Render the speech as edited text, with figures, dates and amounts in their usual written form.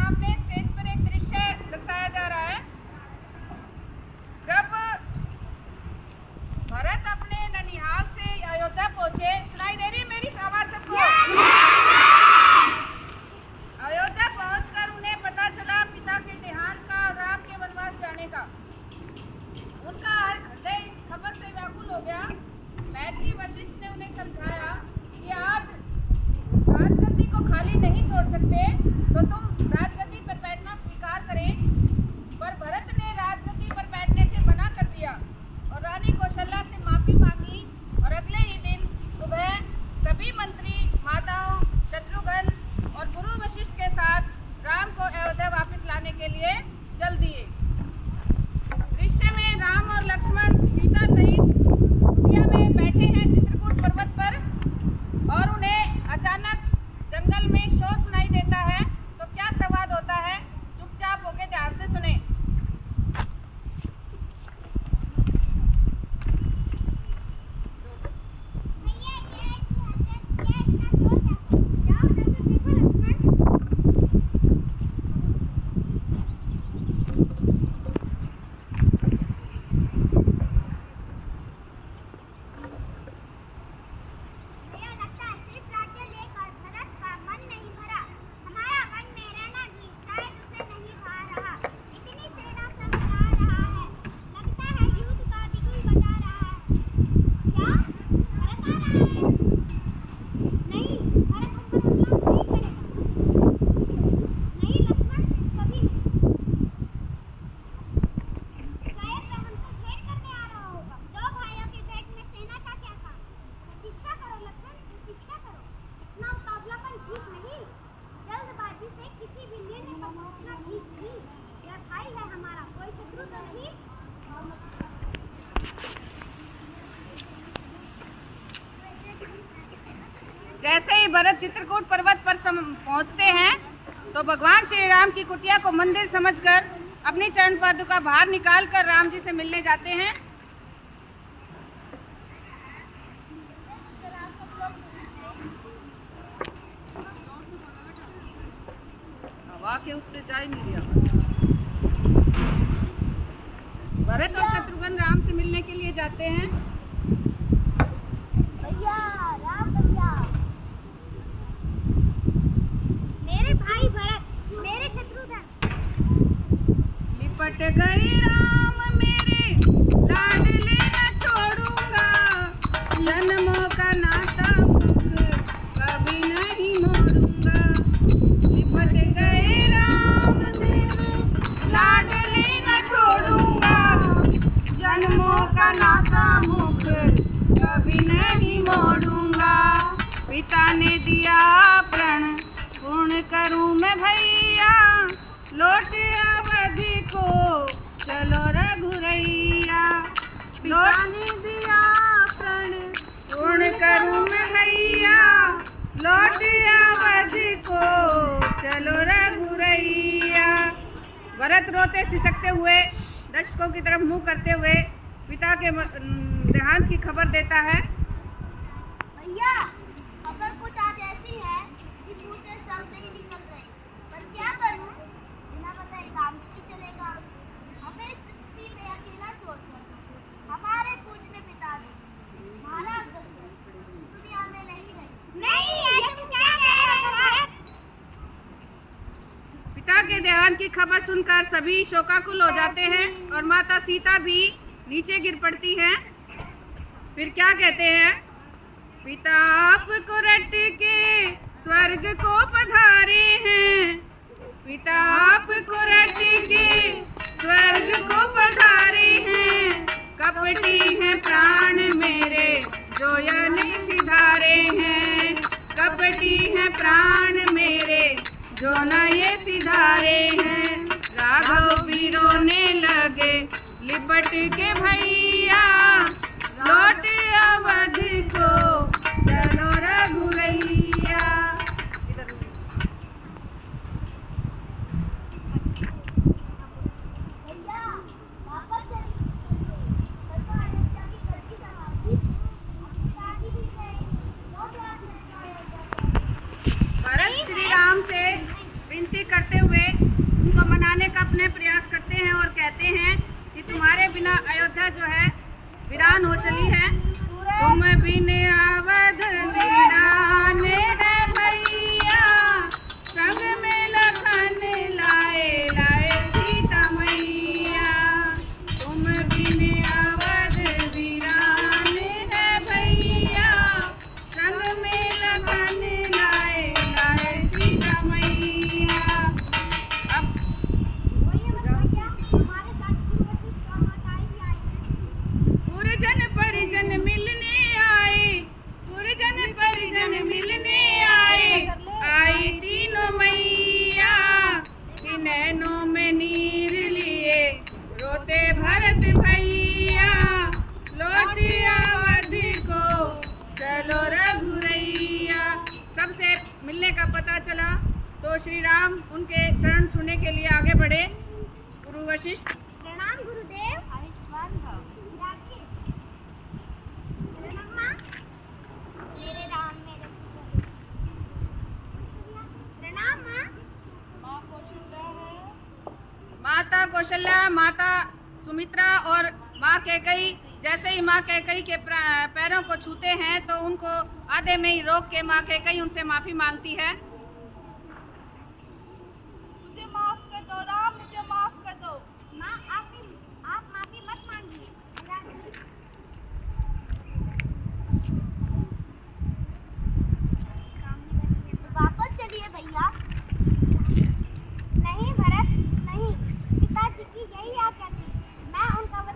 सामने स्टेज पर एक दृश्य दर्शाया जा रहा है। जब भरत अपने ननिहाल से अयोध्या पहुंचे, सुनाई दे रही है मेरी आवाज सबको? अयोध्या पहुंचकर उन्हें पता चला पिता के देहांत का और राम के वनवास जाने का। उनका हृदय इस खबर से व्याकुल हो गया। महर्षि वशिष्ठ ने उन्हें समझाया कि आज राजगद्दी को खाली नहीं छोड़ सकते, तो तुम राजगद्दी पर बैठना स्वीकार करें। पर भरत ने राजगद्दी पर बैठने से मना कर दिया और रानी कौशल्या से माफी मांगी। और अगले ही दिन सुबह सभी मंत्री, माताओं, शत्रुघ्न और गुरु वशिष्ठ के साथ राम को अयोध्या वापस लाने के लिए चल दिए। दृश्य में राम और लक्ष्मण सीता सहित कुटिया में बैठे हैं चित्रकूट पर्वत पर, और उन्हें अचानक जंगल में शोर सुनाई देता है। तो क्या संवाद होता है, चुपचाप होकर ध्यान से सुने। जैसे ही भरत चित्रकूट पर्वत पर पहुंचते हैं, तो भगवान श्री राम की कुटिया को मंदिर समझकर अपनी चरण पादुका बाहर निकालकर राम जी से मिलने जाते हैं। हवा के उससे जा ही नहीं दिया। भरत और शत्रुघ्न राम से मिलने के लिए जाते हैं। भैया, राम भैया, मेरे भाई भरत, मेरे शत्रुघ्न। लिपट गए राम मेरे लाडले न छोड़ूंगा, जन्मों का नाता मुख कभी नहीं मोड़ूंगा। लिपट गए राम मेरे लाडले न छोड़ूंगा, जन्मों का नाता मुख कभी नहीं मोड़ूंगा। पिता ने दिया प्रण पूर्ण करूं मैं भैया, लौट अवधि को चलो रघुरैया। पिता ने दिया प्रण पूर्ण करूं मैं भैया, लौट अवधि को चलो रघुरैया। भरत रोते सिसकते हुए दर्शकों की तरफ मुंह करते हुए पिता के देहांत की खबर देता है। भैया, खबर कुछ आज ऐसी है कि मुंह से शब्द नहीं निकल रहे, पर क्या करूं? बिना बताए काम भी नहीं चलेगा। हमें इस स्थिति में अकेला छोड़कर हमारे पूजनीय पिताजी महाराज दशरथ दुनिया में नहीं रहे। नहीं है, तुम क्या कह रहे हो? पिता के देहांत की खबर सुनकर सभी शोकाकुल हो जाते हैं और माता सीता भी नीचे गिर पड़ती है। फिर क्या कहते हैं? पिता आपको रट के स्वर्ग को पधारे हैं, पिता आपको रट के स्वर्ग को पधारे हैं। कपटी हैं प्राण मेरे जो यनि सिधारे हैं, कपटी हैं प्राण मेरे जो न ये सिधारे हैं। राघव भी रोने लगे लिपट के भैया, लौट अवधि को चलो रघुरैया। भैया, वापस चलिए। सरकार अयोध्या की गलती संभाली। अब पिताजी भी गए, लौट आते हैं अयोध्या। भरत श्री राम से विनती करते हुए नगरिया जो है वीरान हो चली है। तुम बिन अवध वीरान है भैया, संग में लखन लाए लाए सीता मैया। तुम बिन अवध वीरान है भैया, संग में लखन लाए लाए सीता मैया। अब हमारे साथ गुरु वशिष्ठ और माताएं भी आई हैं। पुरजन परिजन मिलने आए, पुरजन परिजन मिलने आए, आई तीनों मैया कि नैनों में नीर लिए रोते भरत भैया। लौटिया अवध को चलो रघुरैया। सबसे मिलने का पता चला तो श्री राम उनके चरण छूने के लिए आगे बढ़े। गुरु वशिष्ठ प्रणाम गुरुदेव। आयुष्मान भव। विरागी। प्रणाम माँ। मेरे राम मेरे प्रणाम माँ। माता कौशल्या, माता सुमित्रा और माँ कैकेयी जैसे ही माँ कैकेयी के पैरों को छूते हैं तो उनको आधे में ही रोक के माँ कैकेयी उनसे माफ़ी मांगती है।